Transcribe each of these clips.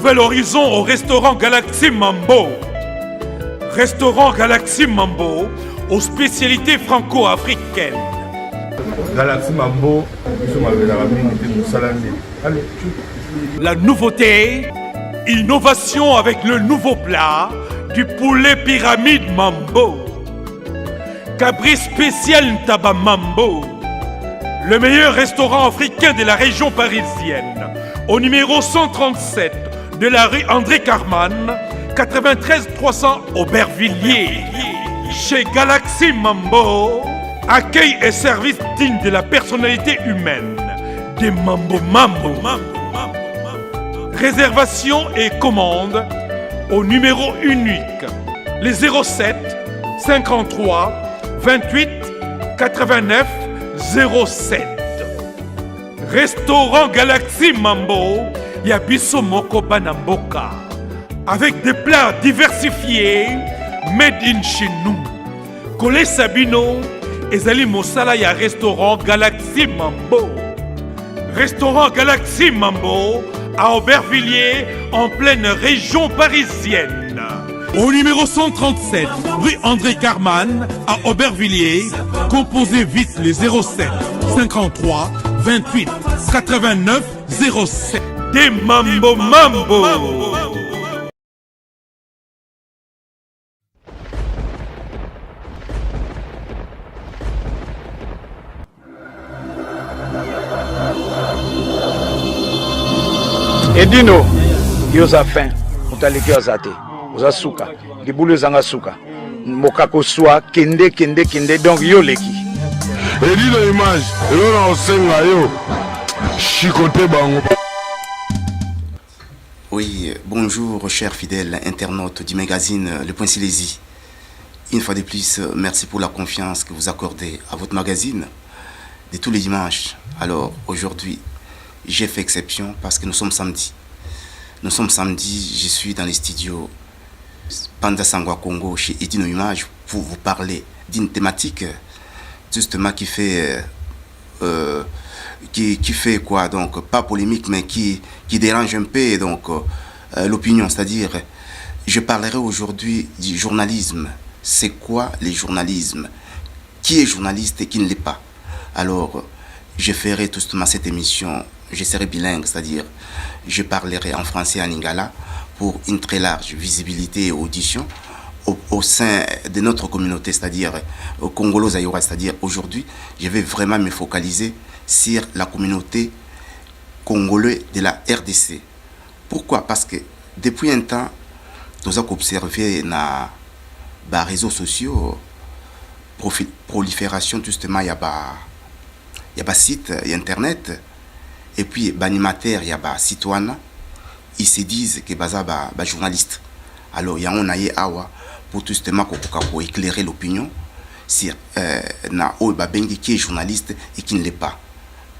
Nouvel horizon au restaurant Galaxy Mambo. Restaurant Galaxy Mambo aux spécialités franco-africaines. Galaxy Mambo, la nouveauté, innovation avec le nouveau plat du poulet pyramide Mambo. Cabri spécial Ntaba Mambo. Le meilleur restaurant africain de la région parisienne. Au numéro 137 de la rue André Carman, 93 300 Aubervilliers. Chez Galaxy Mambo, accueil et service digne de la personnalité humaine. Des Mambo Mambo. Réservation et commande au numéro unique, les 07 53 28 89 07. Restaurant Galaxy Mambo, Yabiso Moko Banamboka. Avec des plats diversifiés, made in chez nous. Colé Sabino, Ezali Mosala ya restaurant Galaxy Mambo. Restaurant Galaxy Mambo à Aubervilliers, en pleine région parisienne. Au numéro 137, rue André Carman, à Aubervilliers, composez vite les 07 53 28 89 07. Des Mambo Mambo. Edino, yoza fin, utaleki ozate, oza suka, libulu zanga suka, mokako swa, kende, donc yo leki. Edino image, yo na osenga yo, chikote bango. Oui, bonjour chers fidèles internautes du magazine Le Point Silésie. Une fois de plus, merci pour la confiance que vous accordez à votre magazine de tous les dimanches. Alors aujourd'hui, j'ai fait exception parce que nous sommes samedi. Nous sommes samedi, je suis dans les studios Panda Sangwa Congo chez Edino Image pour vous parler d'une thématique justement qui fait quoi, donc pas polémique mais qui dérange un peu donc l'opinion, c'est-à-dire je parlerai aujourd'hui du journalisme. C'est quoi le journalisme? Qui est journaliste et qui ne l'est pas? Alors je ferai tout justement cette émission, je serai bilingue, c'est-à-dire je parlerai en français et en lingala pour une très large visibilité et audition au sein de notre communauté, c'est-à-dire au Congolo-Zaïrois, c'est-à-dire aujourd'hui, je vais vraiment me focaliser sur la communauté congolaise de la RDC. Pourquoi? Parce que depuis un temps, nous avons observé dans les réseaux sociaux prolifération justement, il y a des sites internet et puis les animateurs, il y a des citoyens, ils se disent que les journalistes. Alors il y a un awa pour justement pour éclairer l'opinion sur qui est journaliste et qui ne l'est pas.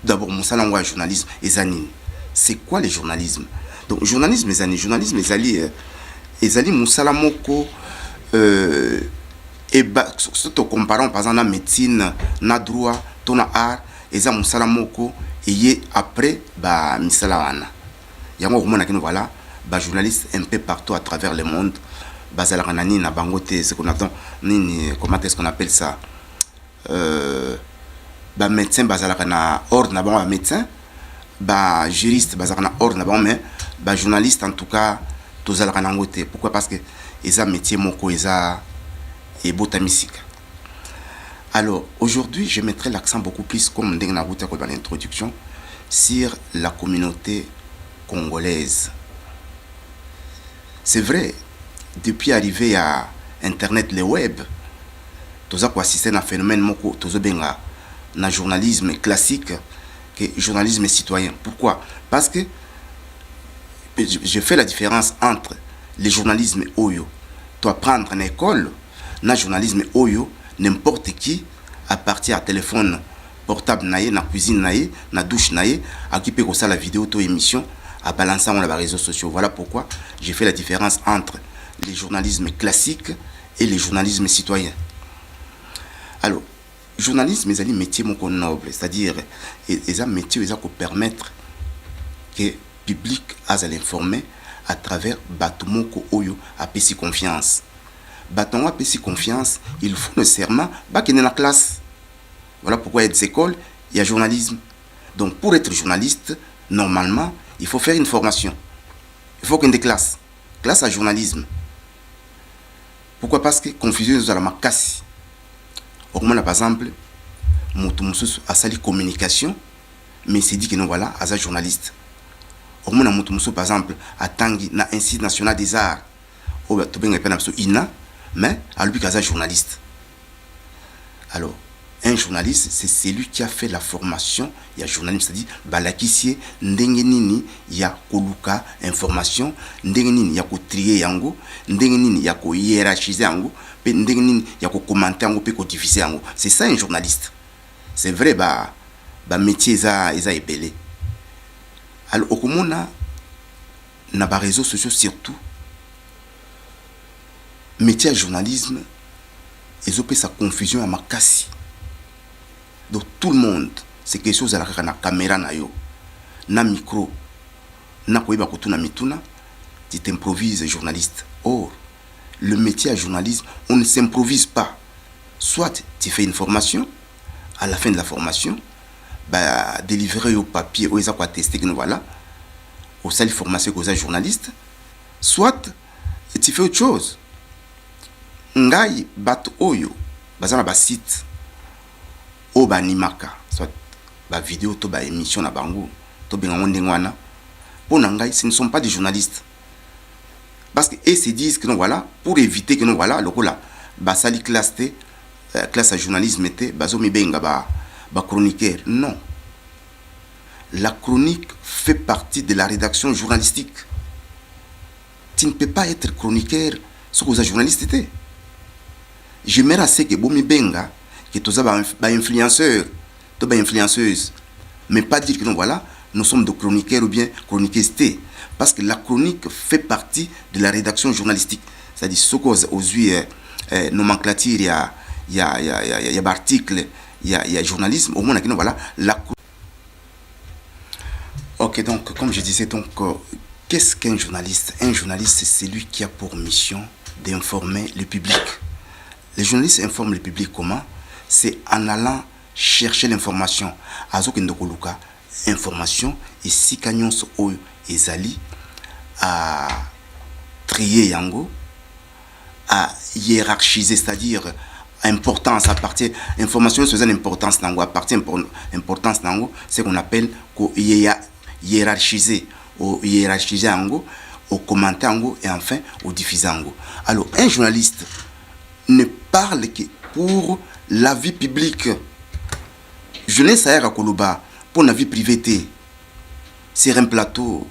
D'abord, mon salon journalisme et zanine. C'est quoi le journalisme? Donc journalisme et zanine, journalisme et zali mon salamoko et surtout comparant par exemple la médecine, na droit, ton art et ça mon salamoko et après bah misalawana. Yango kumona kino voilà bah journaliste un peu partout à travers le monde. Bazala kanani na bangote ce qu'on attend nini comment est-ce qu'on appelle ça bah médecin bazala kana ordre na bon médecin bah juriste bazala kana ordre na bon mais bah journaliste en tout cas tozala kana ngote. Pourquoi? Parce que eza métier moko eza et botamisika. Alors aujourd'hui je mettrai l'accent beaucoup plus comme ndenge na route dans l'introduction sur la communauté congolaise. C'est vrai, depuis arriver à internet, le web, nous avons assisté à un phénomène moko tozo benga na journalisme classique que journalisme citoyen. Pourquoi? Parce que je fais la différence entre le journalisme oyo tu apprendre en école na journalisme oyo n'importe qui à partir à téléphone portable naie na cuisine naie na douche naie à qui peut ça la vidéo to émission à balancer dans les réseaux sociaux. Voilà pourquoi j'ai fait la différence entre les journalismes classiques et les journalismes citoyens. Alors, journalisme, c'est un métier noble, c'est-à-dire, c'est un métier qui permettre que le public a à l'informer à travers batumoko oyo apesi confiance. Batongo apesi confiance, il faut nécessairement qu'il y ait la classe. Voilà pourquoi il y a des écoles, il y a journalisme. Donc pour être journaliste, normalement, il faut faire une formation. Il faut qu'il y ait des classes. Classe à journalisme. Pourquoi? Parce que confusion nous a la casse. Par exemple, Moutoumousous a sali communication, mais c'est dit que nous voilà, à journaliste. Par exemple, à Tanguy, na Institut national des arts, INA, mais à lui, à journaliste. Alors, un journaliste, c'est celui qui a fait la formation. Il y a journaliste, c'est-à-dire, Balakisie, Ndengenini, il y a Koluka, information, Ndengenini, il y a trier yango, Ndengenini, il y a hiérarchiser yango, Ndengenini, il y a commenter yango, puis diffuser yango. C'est ça un journaliste. C'est vrai, métier, ça est belé. Alors, au Komona, na ba réseaux sociaux surtout, métier à journalisme, ils ont fait sa confusion à ma casse. Donc tout le monde, c'est quelque chose à la caméra, na micro, na koiba kotuna mituna, tu t'improvises journaliste. Or, le métier à journalisme, on ne s'improvise pas. Soit tu fais une formation, à la fin de la formation, délivrer au papier, ou ils ont testé que nous voilà, au salle de formation aux journalistes, soit tu fais autre chose. Ngai bat oyo, bazana ba site, o ba nimaka, soit ba vidéo, to ba émission na bango, to benga ndengwana. Pour Ngai, ce ne sont pas des journalistes. Parce que ils se disent que nous voilà, pour éviter que nous voilà, le coup là, basali classe à journalisme était, bazomi benga ba chroniqueur. Non. La chronique fait partie de la rédaction journalistique. Tu ne peux pas être chroniqueur ce que vous journaliste était. J'aimerais assez que Bomi Benga, que tous les influenceurs, tous les influenceuses, mais pas dire que non, voilà, nous sommes des chroniqueurs ou bien chroniquistes. Parce que la chronique fait partie de la rédaction journalistique. C'est-à-dire, ce qu'aux yeux, nomenclature, il y a articles, il y a journalisme, au moins, voilà, la chronique. Ok, donc, comme je disais, donc, qu'est-ce qu'un journaliste? Un journaliste, c'est celui qui a pour mission d'informer le public. Les journalistes informent le public comment? C'est en allant chercher l'information. Azokendokoluka, information, et si kanyon so oyo ezali à trier yango, à hiérarchiser, c'est-à-dire importance à partir information sur l'importance nango, à partir importance nango, c'est qu'on appelle hiérarchiser, au hiérarchiser yango, au commenter yango et enfin au diffuser yango. Alors un journaliste ne parle que pour la vie publique. Je ne sais pas Koloba pour la vie privée. C'est un plateau,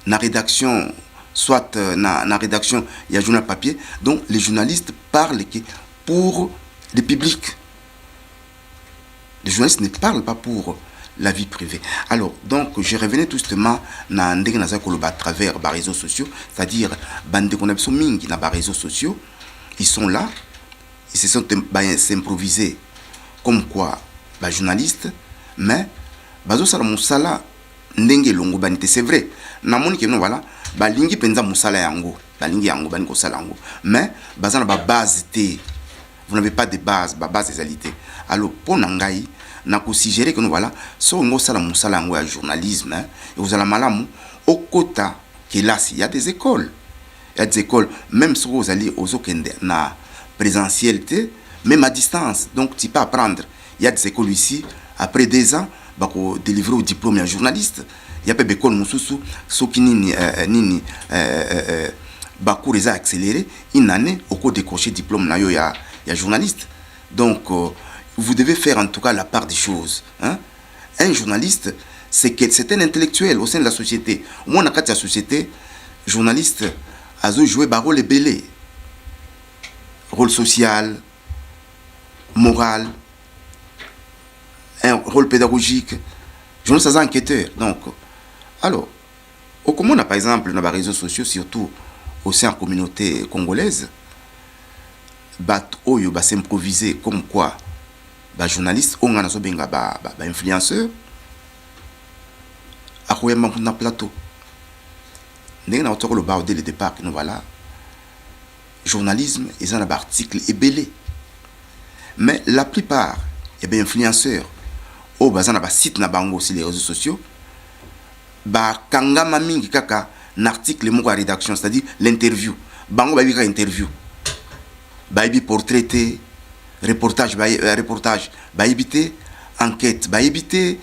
na rédaction, soit na rédaction, il y a journal papier. Donc les journalistes parlent que pour le public. Les journalistes ne parlent pas pour la vie privée. Alors, donc, je revenais tout justement à travers les réseaux sociaux, c'est-à-dire, les réseaux sociaux, ils sont là, ils se sont improvisés comme quoi, les journalistes, mais, c'est vrai, voilà, balingi penza musala yango, balingi yango, baniko sala yango, mais, bazana ba base té, vous n'avez pas de base, base des alités. Alors, pour Nangaï, n'a pas suggéré que nous voilà, si on sala musala yango ya journalisme, et vous allez malamu, au quota, qu'il y a des écoles. Il y a des écoles, même si vous allez aux okende na présentialité, même à distance. Donc, tu peux apprendre. Il y a des écoles ici, après 2 ans, pour délivrer au diplôme à journaliste. Il y a pas d'école Moussoussou, ceux qui nini, Bakou les a accéléré, une année, au cours de décrocher diplôme, il y a journaliste. Donc, vous devez faire en tout cas la part des choses. Hein? Un journaliste, c'est un intellectuel au sein de la société. Au moins, dans la société, journaliste a joué un rôle belé. Rôle social, moral, un rôle pédagogique. Journaliste a enquêteur. Donc, alors, au Commun, par exemple, dans les réseaux sociaux, surtout au sein de la communauté congolaise, Oyo va s'improviser comme quoi les journalistes, on a des influenceurs, à quoi plateau. ndenge na otoko le bar dès le départ que nous voilà journalisme ils ont un article ébélé mais la plupart et bien influenceurs au bazana ba site na bango sur les réseaux sociaux ba kangama mingi kaka l'article moko rédaction c'est-à-dire l'interview bango ba bika interview ba ibi portraité reportage ba ibité enquête ba ibité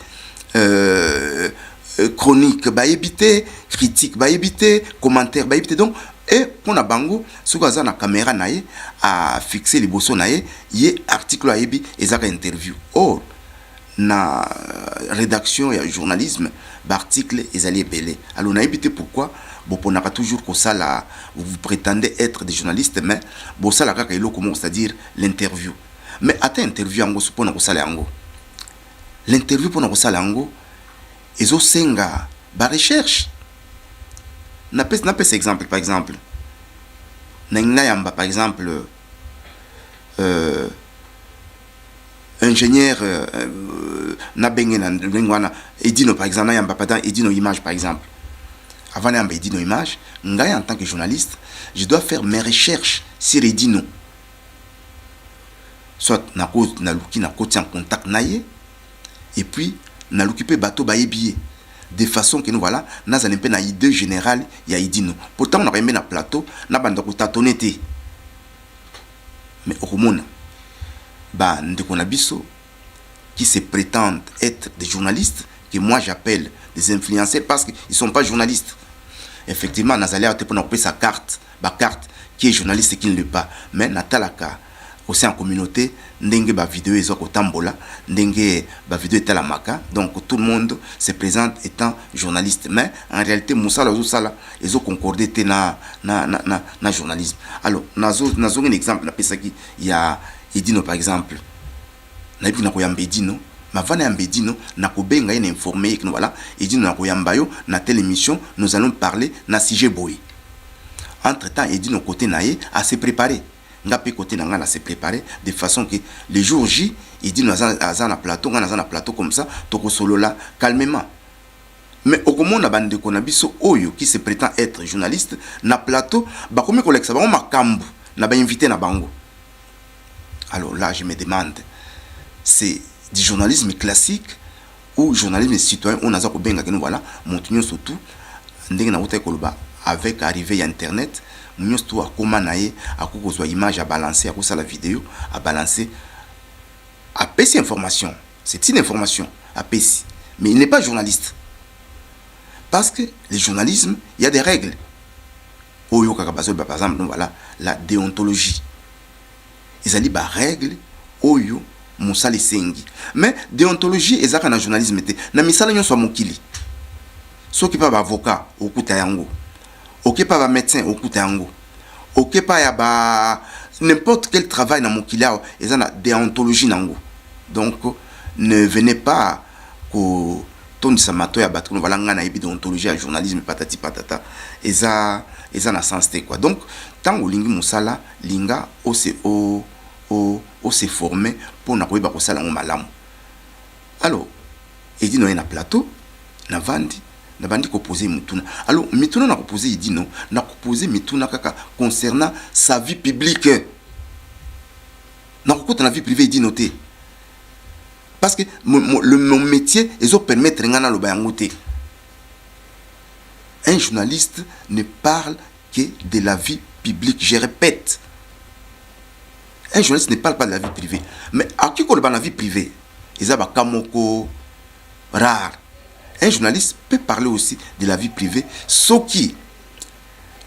chronique ba ibité critique ba ibité commentaire ba ibité donc et pour na bango soki aza na caméra na ye a fixer liboso na ye ye article ayebi ezaka interview or na rédaction et journalisme l'article ezali ebele alors na yebi te pourquoi boponaka toujours kosala vous prétendez être des journalistes mais bosala kaka eloko moko c'est-à-dire l'interview mais ata interview yango supona kosala yango l'interview pona kosala yango ezosenga ba recherche na pes exemple par exemple na yamba par exemple ingénieur na bengena ngwana edino par exemple na yamba pas dans edino image par exemple avant na yamba edino image ngai en tant que journaliste je dois faire mes recherches sur edino soit na cause na luki na côté en contact na ye et puis na l'occuper bateau ba billet de façon que nous voilà na za n'impe na idée générale ya idino pourtant on a même na plateau na banda ko tatonete mais au monde ba ndeko na biso qui se prétendent être des journalistes que moi j'appelle des influenceurs parce qu'ils sont pas journalistes effectivement nazali a te pour sa carte ba carte qui est journaliste et qui ne l'est pas mais natalaka aussi en communauté ndenge ba vidéo ezo ko tambola ndenge ba vidéo etalamaka donc tout le monde se présente étant journaliste mais en réalité musala zo sala ezo concorder te na journalisme alors nazo un exemple na pesa ki ya edino par exemple na ipi na ko yamba edino ma vana yamba edino na ko benga ina informer que voilà edino na ko yamba yo na telle émission nous allons parler na sujet boy entre temps edino côté naé à se préparer ngapi côté nanga na se préparer de façon que les jours J il dit nous na plateau ngana na plateau comme ça toko solo là calmement mais au comment na bande ko na biso oyo qui se prétend être journaliste na plateau ba komi koleksa ba makambu na ba invité na bango alors là je me demande c'est du journalisme classique ou journalisme citoyen on a za ko benga que nous voilà montunyo surtout ndenge na uta koloba avec arrivée à internet nous sommes comment naïe à cause de l'image à balancer à cause de la vidéo à balancer à PC information c'est une information à PC mais il n'est pas journaliste parce que le journalisme il y a des règles oyo kakabazo par exemple voilà la déontologie ils allaient ba règles oyo musali sengi mais déontologie ezaka na journalisme te na misala nyonso mokili soki pa ba avocat okuta yango ok pas médecin au coup tango ok pas ya ba n'importe quel travail dans mon kila et ça na déontologie nango donc ne venez pas ko ton samato ya batru voilà ngana ibi déontologie à journalisme patati patata et ça na sens te quoi donc tant o lingi musala linga o se former pour na ko ba ko sala ngo malamu alors et dit no na plateau na vandi na bandi ko poser mituna alors mituna na ko poser il dit non na ko poser mituna kaka concernant sa vie publique na ko ta na vie privée il dit noter parce que mon métier ils ont permettre ngana lo bayangote un journaliste ne parle que de la vie publique je répète un journaliste ne parle pas de la vie privée mais à qui ko le la vie privée ils a ba kamoko rare. Un journaliste peut parler aussi de la vie privée. Ce qui,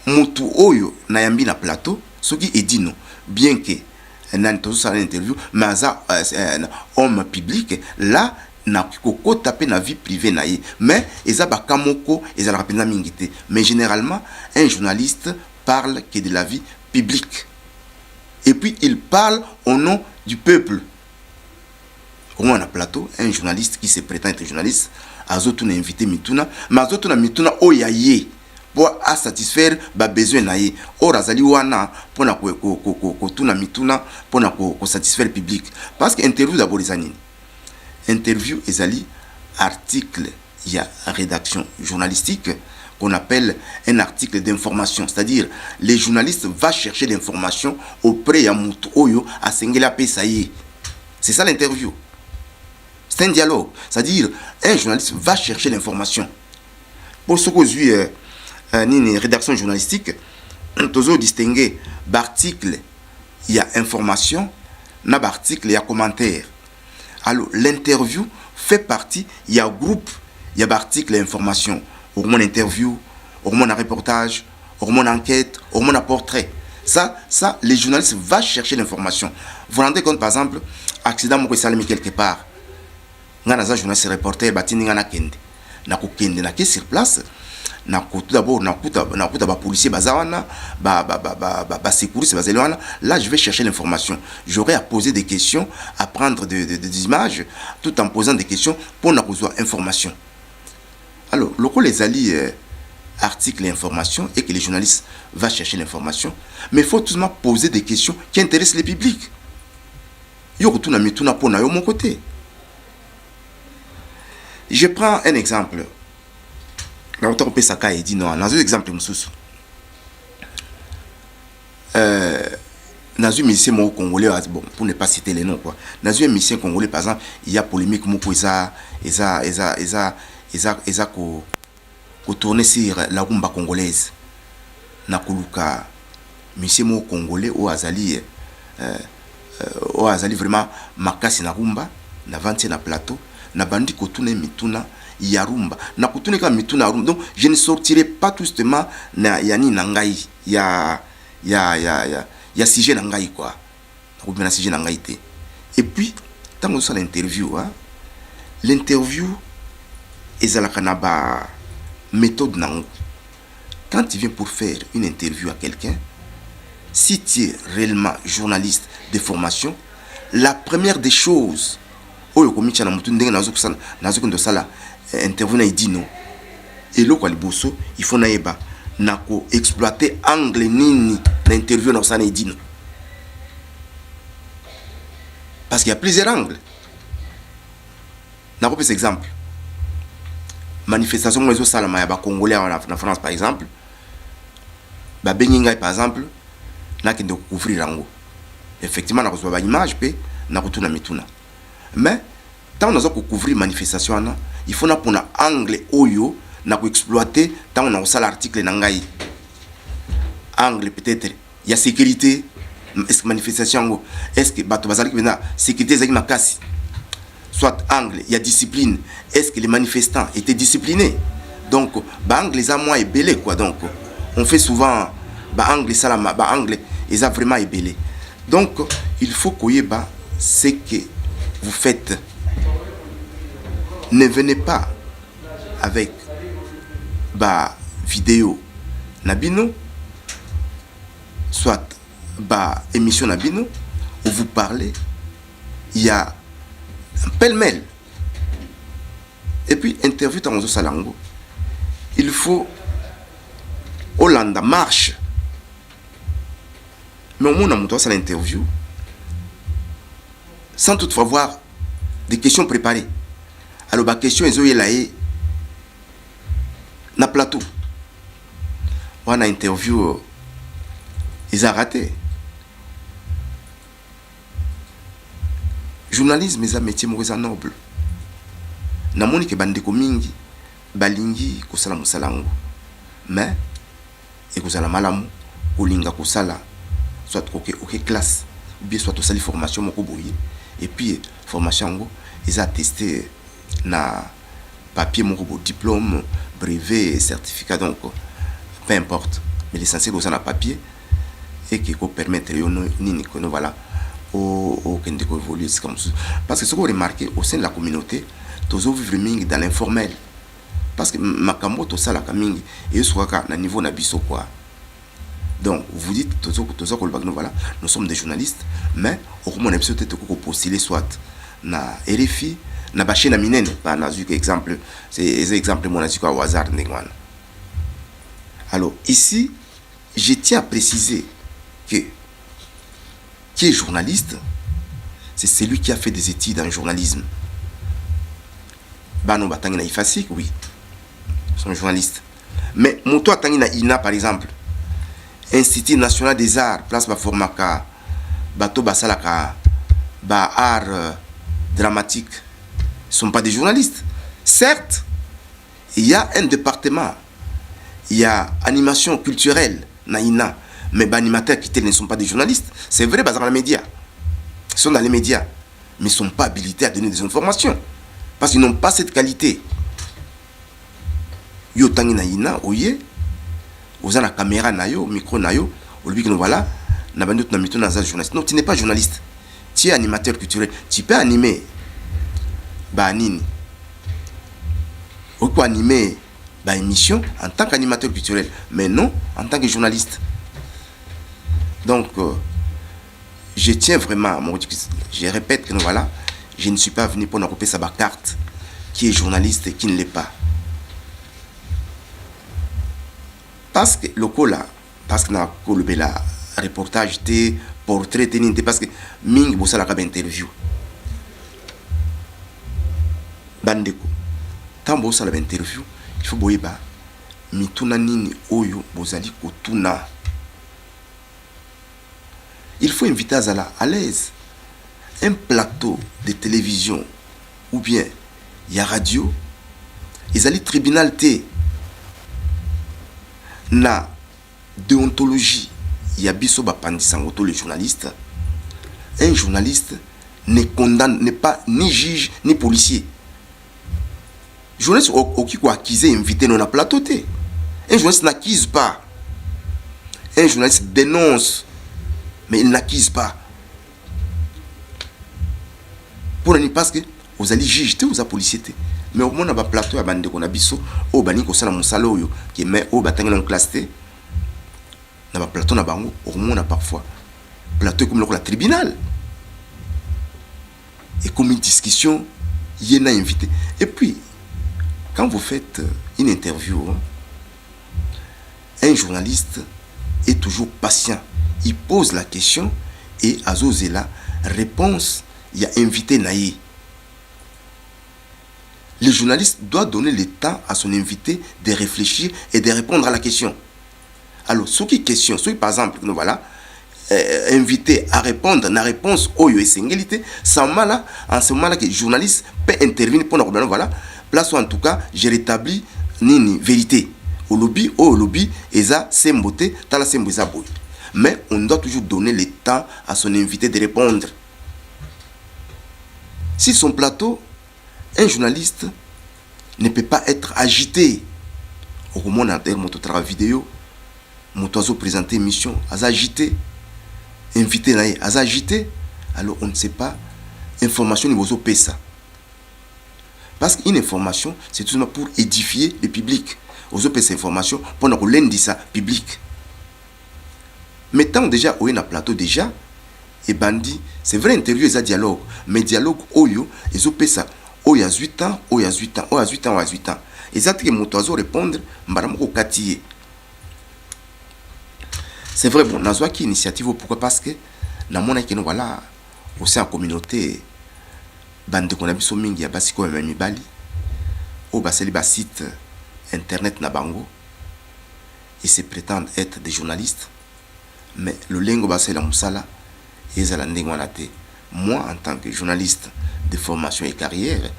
mutu oyo na yambi na plateau, ce qui est dit non, bien que n'a pas une interview, mais un homme public, là, n'a pas tapé na vie privée naïe. Mais ils a bakamoko, ils a la rapide mingité. Mais généralement, un journaliste parle que de la vie publique. Et puis il parle au nom du peuple. Comment on a plateau, un journaliste qui se prétend être journaliste. Azotuna invité mituna mais azotuna mituna oyaye pour satisfaire ba besoin naie or azali wana pour na ko tuna mituna pour na ko satisfaire le public parce que interview d'abord les années interview ezali article il y a rédaction journalistique qu'on appelle un article d'information. C'est-à-dire, les journalistes vont chercher l'information auprès de Moutou Oyo à Sengela Pesaïe. C'est ça l'interview. C'est un dialogue. C'est-à-dire, un journaliste va chercher l'information. Pour ce que une rédaction journalistique, nous distinguer l'article, il y a information, dans l'article, il y a commentaire. Alors, l'interview fait partie, il y a groupe, il y a l'article et information. Au moins interview, au moins un reportage, au moins enquête, au moins un portrait. Ça, les journalistes vont chercher l'information. Vous vous rendez compte, par exemple, accident moko salami quelque part. Ngana za journaliste reporter batini ngana kende. Na ko kende na ke sur place. Na ko tout d'abord na kuta ba policier bazawana, ba sécurité bazelwana. Là, je vais chercher l'information. J'aurai à poser des questions, à prendre des images, tout en posant des questions pour na recevoir information. Alors, lorsque les alliés articles et informations et que les journalistes vont chercher l'information, mais il faut tout de même poser des questions qui intéressent le public. Yo retourne à tout pour mon côté. Je prends un exemple. Dans le Pesaka il dit non. Dans un exemple Moussous. Dans un musicien congolais, bon, pour ne pas citer les noms quoi. Dans un musicien congolais par exemple, il y a polémique moko ko tourner sur la rumba congolaise. Na kuluka musicien mo congolais au azali vraiment makasi na rumba na venti na plateau na bandi kotuna mituna ya rumba na kotuna ka mituna rumba. Donc je ne sortirai pas tout justement na yani nangai ya sujet nangai quoi. Na na sujet nangai té. Et puis tant que ça l'interview l'interview ezalaka na ba méthode nango. Quand tu viens pour faire une interview à quelqu'un, si tu es réellement journaliste de formation, la première des choses, il faut exploiter angle nini l'interview dans ça. Parce qu'il y a plusieurs angles. N'a pas plus exemple. Manifestation les salama ya ba congolais en France par exemple. Ba benginga par exemple, na kende couvrir rango. Effectivement na reçoit ba image pe na kutuna mituna. Mais tant on a couvrir manifestation il faut na pona angle oyo na ko exploiter tant on a ça l'article na ngai. Angle peut-être il y a sécurité, est-ce que manifestation est-ce que bato bazali bena sécurité zaki makasi. Soit angle, il y a discipline. Est-ce que les manifestants étaient disciplinés? Donc, angle les a moins ébélé quoi. Donc, on fait souvent angle salama, angle ils a vraiment ébélé. Donc, il faut que ce que vous faites. Ne venez pas avec vidéo nabino, soit émission nabino où vous parlez. Il y a pêle-mêle. Et puis, interview dans Salango. Il faut Hollande marche. Mais au moins, on a l'interview sans toutefois voir des questions préparées. Alors, la question est là na plateau. On a interview, ils ont raté. Journalisme est un métier noble. Namoni ke bandeko mingi balingi kosala musalango. Mais et kosala malamu kolinga kosala soit OK classe ou bien soit osali formation moko boye et puis formation ngo ils a testé na papier moko bo diplôme, brevet, certificat donc peu importe. Mais l'essentiel c'est na papier et qui peut permettre nini que nous voilà au évoluer comme ça. Parce que ce qu'on remarque au sein de la communauté, tous vivre dans l'informel. Parce que makambo to sala kamingi et soit na niveau na biso quoi. Donc vous dites voilà, nous sommes des journalistes, mais au moins on a peut-être postuler soit na RFI, na baché na minene, pas na exemple, c'est exemple mon azuka au hasard ndengwana. Alors ici, je tiens à préciser que qui est journaliste, c'est celui qui a fait des études en journalisme. Bano Batangina Ifasik, oui, sont journalistes. Mais moto atangi na ina par exemple Institut national des arts place ba formaka bato basalaka ba art dramatique sont pas des journalistes. Certes, il y a un département, il y a animation culturelle na ina, mais les animateurs qui ne sont pas des journalistes. C'est vrai, dans les médias. Ils sont dans les médias, mais ils ne sont pas habilités à donner des informations. Parce qu'ils n'ont pas cette qualité. Yo tangi na ina, oye, vous avez la caméra na yo, micro na yo, au lieu que nous voilà, na bandot na mito na journaliste. Non, tu n'es pas journaliste. Tu es animateur culturel. Tu peux animer, bah nini. Ou quoi animer, bah émission en tant qu'animateur culturel, mais non en tant que journaliste. Donc, je tiens vraiment, je répète que nous voilà, je ne suis pas venu pour nous couper sa carte qui est journaliste et qui ne l'est pas. Parce que le coup là, parce que dans le reportage, portrait, parce que Ming bossa la interview. Bandeko, tant bossa la interview, il faut boyeba, mituna nini oyo bozali kotuna. Il faut inviter Azala à l'aise. Un plateau de télévision ou bien il y a radio, ils allaient tribunal T. Na déontologie, il y a biso bapandi sangoto le journaliste. Un journaliste ne condamne, n'est pas ni juge ni policier. Journaliste qui quoi accusé invité dans la plateau T. Un journaliste n'accuse pas. Un journaliste dénonce. Mais il n'accuse pas. Pour ne parce que vous allez juger, vous allez policier. Mais au moins, on a un plateau à bande qu'on a biso, au bani qu'on s'en a mon salaire, qui met au bâtiment en classe T. On a un plateau à bango, au moins on a parfois plateau comme le tribunal. Et comme une discussion, il y en a invité. Et puis, quand vous faites une interview, un journaliste est toujours patient. Il pose la question et à Zozela, réponse, il y a invité Naï. Le journaliste doit donner le temps à son invité de réfléchir et de répondre à la question. Alors, ce qui est question, ce qui par exemple, nous voilà, invité à répondre, la réponse au et singulité, en ce moment-là, que le journaliste peut intervenir pour nous voilà, place en tout cas, j'ai rétabli une vérité. Au lobby, et ça, c'est beauté, dans la c'est boy. Mais on doit toujours donner le temps à son invité de répondre. Si son plateau, un journaliste ne peut pas être agité. Au moins, on a mon travail vidéo, mon oiseau présenté émission, agité, invité, agité, alors on ne sait pas, information niveau ça. Parce qu'une information, c'est tout simplement pour édifier le public. Aux autres informations, pour nous lundi ça public. Mettons déjà au plateau déjà et bandi, c'est vrai interview et ça dialogue, mais dialogue oyo et zo pesa oyo a 8 ans, oyo a 8 ans, oyo a 8 ans, oyo a 8 ans. Et ça que motozo répondre mbaramoko katiye. C'est vrai bon, nazwa ki initiative pourquoi parce que na mona ki voilà au sein communauté bande qu'on a biso mingi ya basi ko mibali au baseli ba site internet na bango, ils se prétendent être des journalistes. Mais le lingo basé la musala et la moi en tant que journaliste de formation et carrière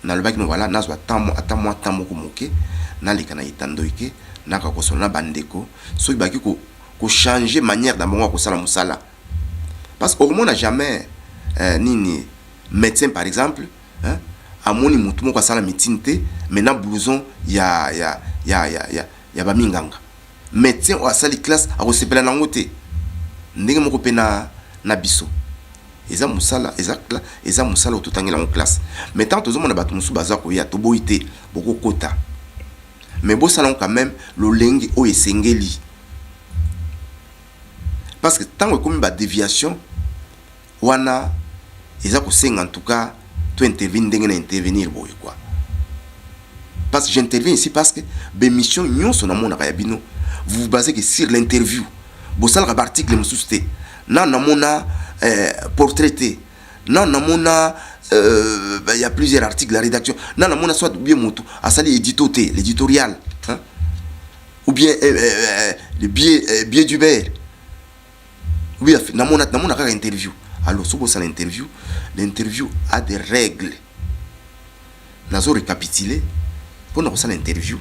na le bac no voilà nazwa tamo atamo tamo komoke na le kana itandoike na ka kosona bandeko so baki ko changer manière d'abord ko sala musala parce qu'au moins n'a jamais nini médecin par exemple hein amoni mutu moko sala mitinte maintenant blouson ya ba minganga médecin ou à sali classe à recépela na ngote ndenge moko pena na biso eza musala exact eza musala ototangela en classe mais tant tozo mona batu musu baza ko ya to boité boko kota mais bo salon quand même le lengi o esengeli parce que tant que comme ba déviation wana eza ko senga en tout cas to intervenir ndenge na intervenir boy quoi. Parce que j'interviens ici parce que l'émission nous sommes mon arabino. Vous vous basez que sur l'interview. Vous savez l'article me sousté. Non mona portraité. Non mona il y a plusieurs articles la rédaction. Non mona soit bien moto. À ça l'éditorial. ou bien le billet d'Uber. Oui, dans mon interview. Alors, si vous avez l'interview a des règles. Nous avons récapitulé pour nous faire l'interview.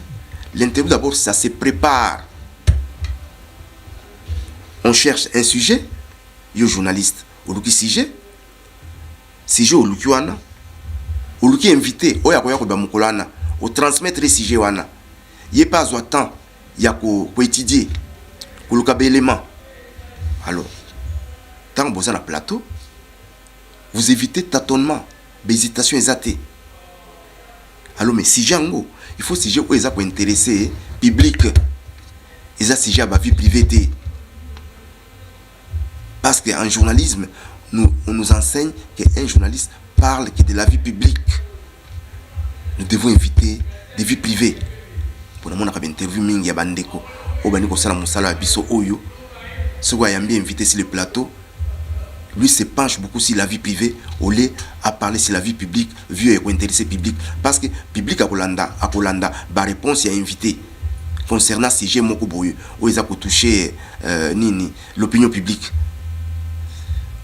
L'interview, d'abord, ça se prépare. On cherche un sujet. Il y a un journaliste. Au lieu sujet au lieu au lieu invité, au transmettre le sujet. Il n'y a pas de temps. Il y a qu'à étudier. Pour le élément. Alors, quand vous êtes dans le plateau, vous évitez tâtonnement, hésitation exatée. Alors, mais si il faut sujet où ils sont intéressés, public, ils sont sujet à la vie privée. Parce qu'en journalisme, on nous enseigne qu'un journaliste parle que de la vie publique. Nous devons éviter des vies privées. Pour nous, on a une interview mingi bandeko, au bandeko sala musala biso oyo. Ce qui a bien invité sur le plateau, lui se penche beaucoup sur la vie privée au lieu à parler sur la vie publique, vu et intéressé public. Parce que public à Kolanda, la réponse est invité concernant ces sujet moko boyo, où ils ont touché l'opinion publique.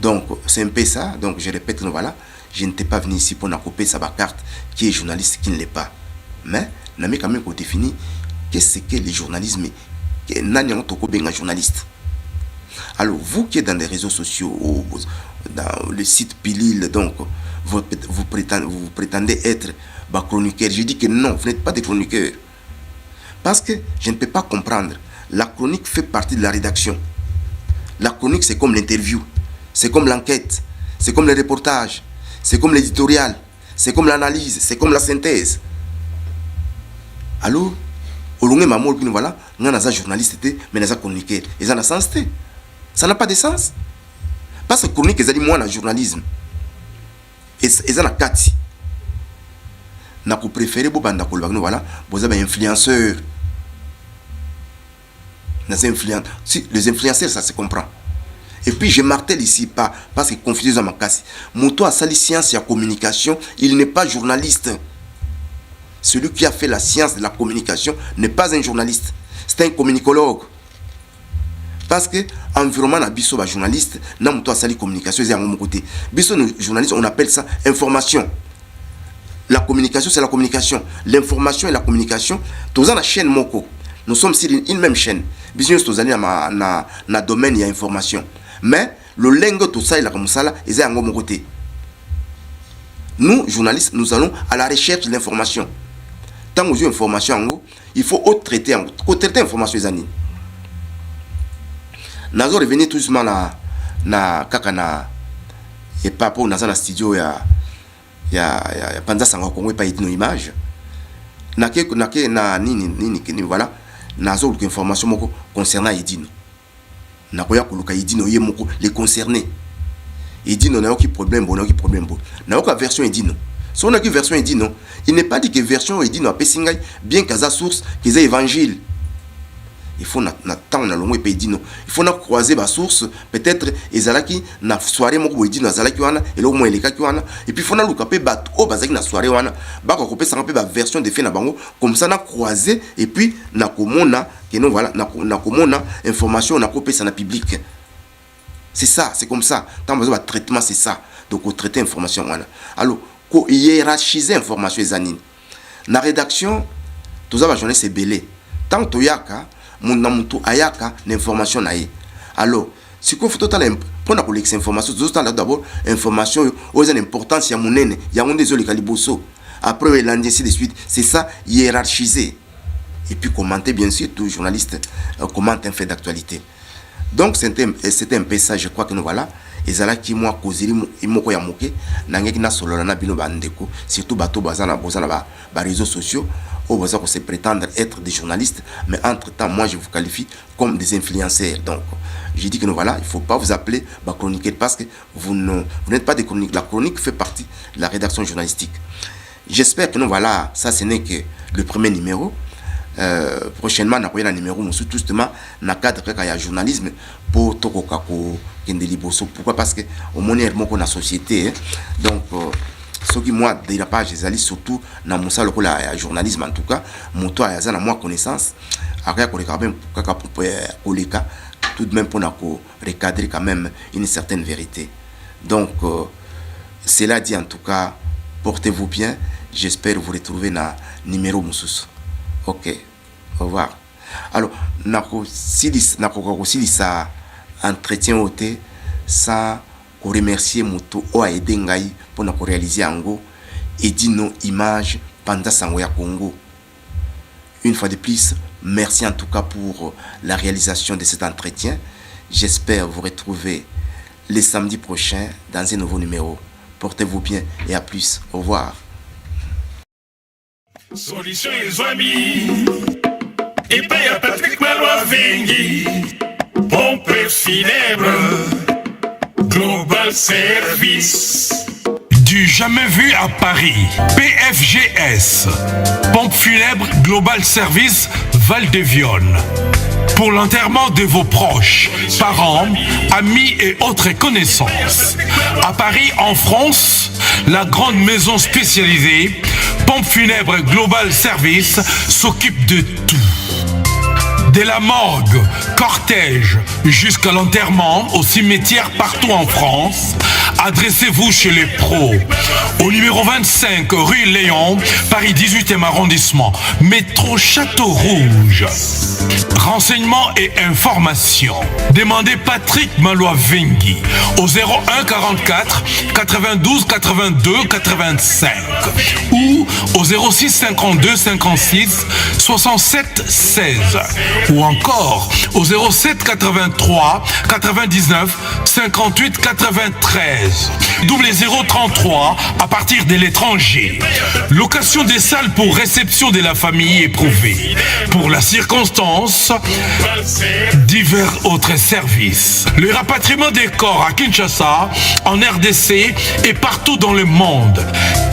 Donc c'est un peu ça. Donc je répète, voilà, je n'étais pas venu ici pour couper sa carte qui est journaliste, qui ne l'est pas. Mais on a quand même défini qu'est-ce que le journalisme, qu'est-ce que un journaliste. Alors, vous qui êtes dans les réseaux sociaux, dans le site Pilil, donc, vous prétendez être chroniqueur. Je dis que non, vous n'êtes pas des chroniqueurs. Parce que je ne peux pas comprendre. La chronique fait partie de la rédaction. La chronique, c'est comme l'interview, c'est comme l'enquête, c'est comme le reportage, c'est comme l'éditorial, c'est comme l'analyse, c'est comme la synthèse. Alors, au long de ma mort, voilà, nous avons un journaliste, mais nous avons un chroniqueur. Ils ont un sens. Ça n'a pas de sens. Parce que chronique, ils ont dit moi, dans le journalisme. Ils ont un cas. Nous préféré, voilà, vous avez un influenceur. Si, les influenceurs, ça se comprend. Et puis, je martèle ici, parce que confusion dans ma casse. Moto a sali science et la communication, il n'est pas journaliste. Celui qui a fait la science de la communication n'est pas un journaliste. C'est un communicologue. Parce que l'environnement a biso ba journaliste, na muto asali communication c'est à mon côté. Biso journaliste, on appelle ça information. La communication c'est la communication, l'information et la communication. Tous dans la chaîne moko. Nous sommes sur une même chaîne. Biso tous allés na domaine il y a information. Mais le lingo tout ça il a comme ça là, ils à mon côté. Nous journalistes, nous allons à la recherche de l'information. Tant que vous avez information, il faut traiter l'information les années. Nous allons revenir tout doucement na kakana et pas pour dans la studio ya pendant ça on va pas une image na nini voilà nazo que information moko concernant Edino na koya kuluka Edino ye moko les concernés Edino na aucun problème bon na aucune version Edino si on a une version Edino il n'est pas dit que version Edino a pessingai bien qu'à sa source qu'ils aient évangile. Il faut attendre na longue pays dino. Il faut croiser ma source peut-être ezalaki na soirée moko dino ezalaki wana et là au moins eleka wana et puis il faut na lukape bat o bazaki na soirée wana ba ko kopesa pe ba version de fait na bango comme ça na croiser et puis na komona que non voilà na komona information na kopesa na public. C'est ça, c'est comme ça. Tant besoin de traitement c'est ça. Donc au traiter information wana. Alors ko hiérarchiser information ezanine. Na rédaction tous ça va journée c'est belé. Tant toyaka mon ayaka l'information naïe. Alors, si vous faites pour la information, d'abord information aux importance ya monene, ya on désolé caliboso. Après il ainsi de suite, c'est ça hiérarchiser. Et puis commenter bien sûr tout journaliste commente un fait d'actualité. Donc c'était un peu ça, je crois que nous voilà. Ezala qui moi causé imoko ya moke nangeki na solo na bino bandeko surtout bato bazana ba réseaux sociaux au besoin qu'on se prétendre être des journalistes mais entre-temps moi je vous qualifie comme des influenceurs. Donc j'ai dit que nous voilà, il faut pas vous appeler chroniqueur parce que vous n'êtes pas des chroniques. La chronique fait partie de la rédaction journalistique. J'espère que nous voilà, ça ce n'est que le premier numéro. Prochainement na koyena numéro musu tout justement na cadre ya journalisme pour tokoka ko kendeli boso. Pourquoi? Parce que au monnaie moko na société donc Ce qui moi dérapage les alliés surtout dans mon salon la journalisme en tout cas mon toi a na moi connaissance après qu'on quand même tout de même pour recadrer quand même une certaine vérité. Donc cela dit en tout cas portez-vous bien, j'espère vous retrouver dans numéro Moussous. OK. Au revoir. Alors nako si ça entretien au thé sans remercier moto o a aidé ngai pour nous réaliser ango et dit nos images pendant Sangoya Congo. Une fois de plus, merci en tout cas pour la réalisation de cet entretien. J'espère vous retrouver les samedis prochains dans un nouveau numéro. Portez-vous bien et à plus. Au revoir. Solution les amis. Et pas à Patrick Malois Vengi. Pompe funèbre. Global Service. Du jamais vu à Paris. PFGS. Pompe funèbre Global Service Val-de-Vione. Pour l'enterrement de vos proches, parents, amis et autres connaissances. À Paris, en France, la grande maison spécialisée Pompe funèbre Global Service s'occupe de tout. De la morgue, cortège, jusqu'à l'enterrement au cimetière partout en France, adressez-vous chez les pros. Au numéro 25 rue Léon, Paris 18e arrondissement, métro Château Rouge. Renseignements et informations. Demandez Patrick Malois Vengi au 01 44 92 82 85 ou au 06 52 56 67 16 ou encore au 07 83 99 58 93 double 033 à partir de l'étranger. Location des salles pour réception de la famille éprouvée. Pour la circonstance, divers autres services. Le rapatriement des corps à Kinshasa, en RDC et partout dans le monde.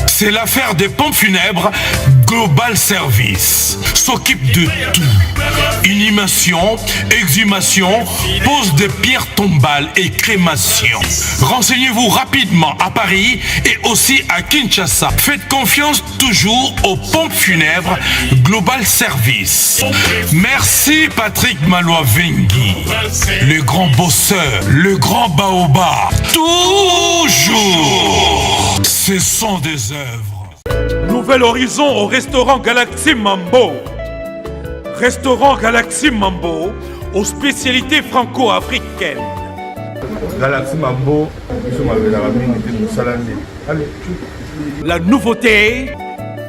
C'est l'affaire des pompes funèbres Global Service. S'occupe de tout. Inhumation, exhumation, pose de pierres tombales et crémation. Renseignez-vous rapidement à Paris et aussi à Kinshasa. Faites confiance toujours aux pompes funèbres Global Service. Merci Patrick Malois Vengi, le grand bosseur, le grand baobab. Toujours, ce sont des œuvres. Nouvel horizon au restaurant Galaxy Mambo. Restaurant Galaxy Mambo aux spécialités franco-africaines. Galaxy Mambo, La nouveauté,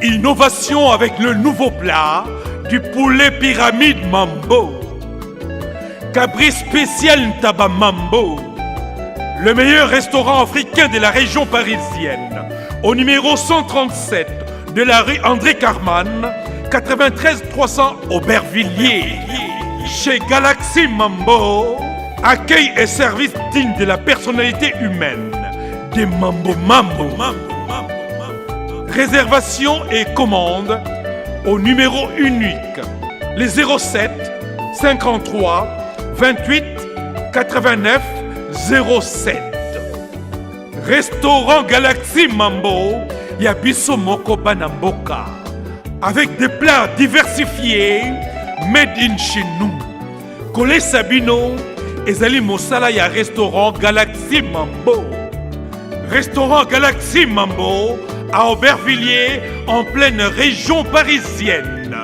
innovation avec le nouveau plat du poulet pyramide Mambo. Cabri spécial Ntaba Mambo. Le meilleur restaurant africain de la région parisienne. Au numéro 137 de la rue André Carman, 93 300 Aubervilliers. Chez Galaxy Mambo, accueil et service digne de la personnalité humaine. Des Mambo Mambo. Réservation et commande au numéro unique, les 07 53 28 89 07. Restaurant Galaxy Mambo, Yabiso Moko Banamboka. Avec des plats diversifiés, made in chez nous. Kole Sabino, Ezali Mosala ya restaurant Galaxy Mambo. Restaurant Galaxy Mambo à Aubervilliers, en pleine région parisienne.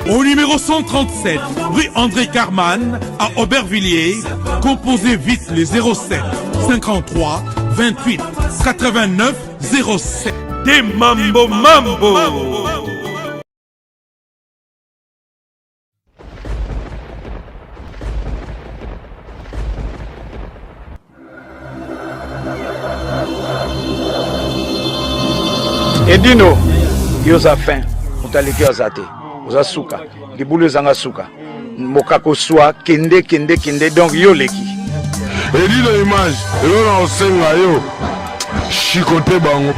Au numéro 137, rue André Carman, à Aubervilliers, composez vite les 07 53 28 89 07. Des Mambo Mambo. Edino, yoza fin, utaliki azate, oza suka, libulu zanga suka, mokako soa, kende, donc yo leki. Edino image, yo na osenga yo, chikote bango.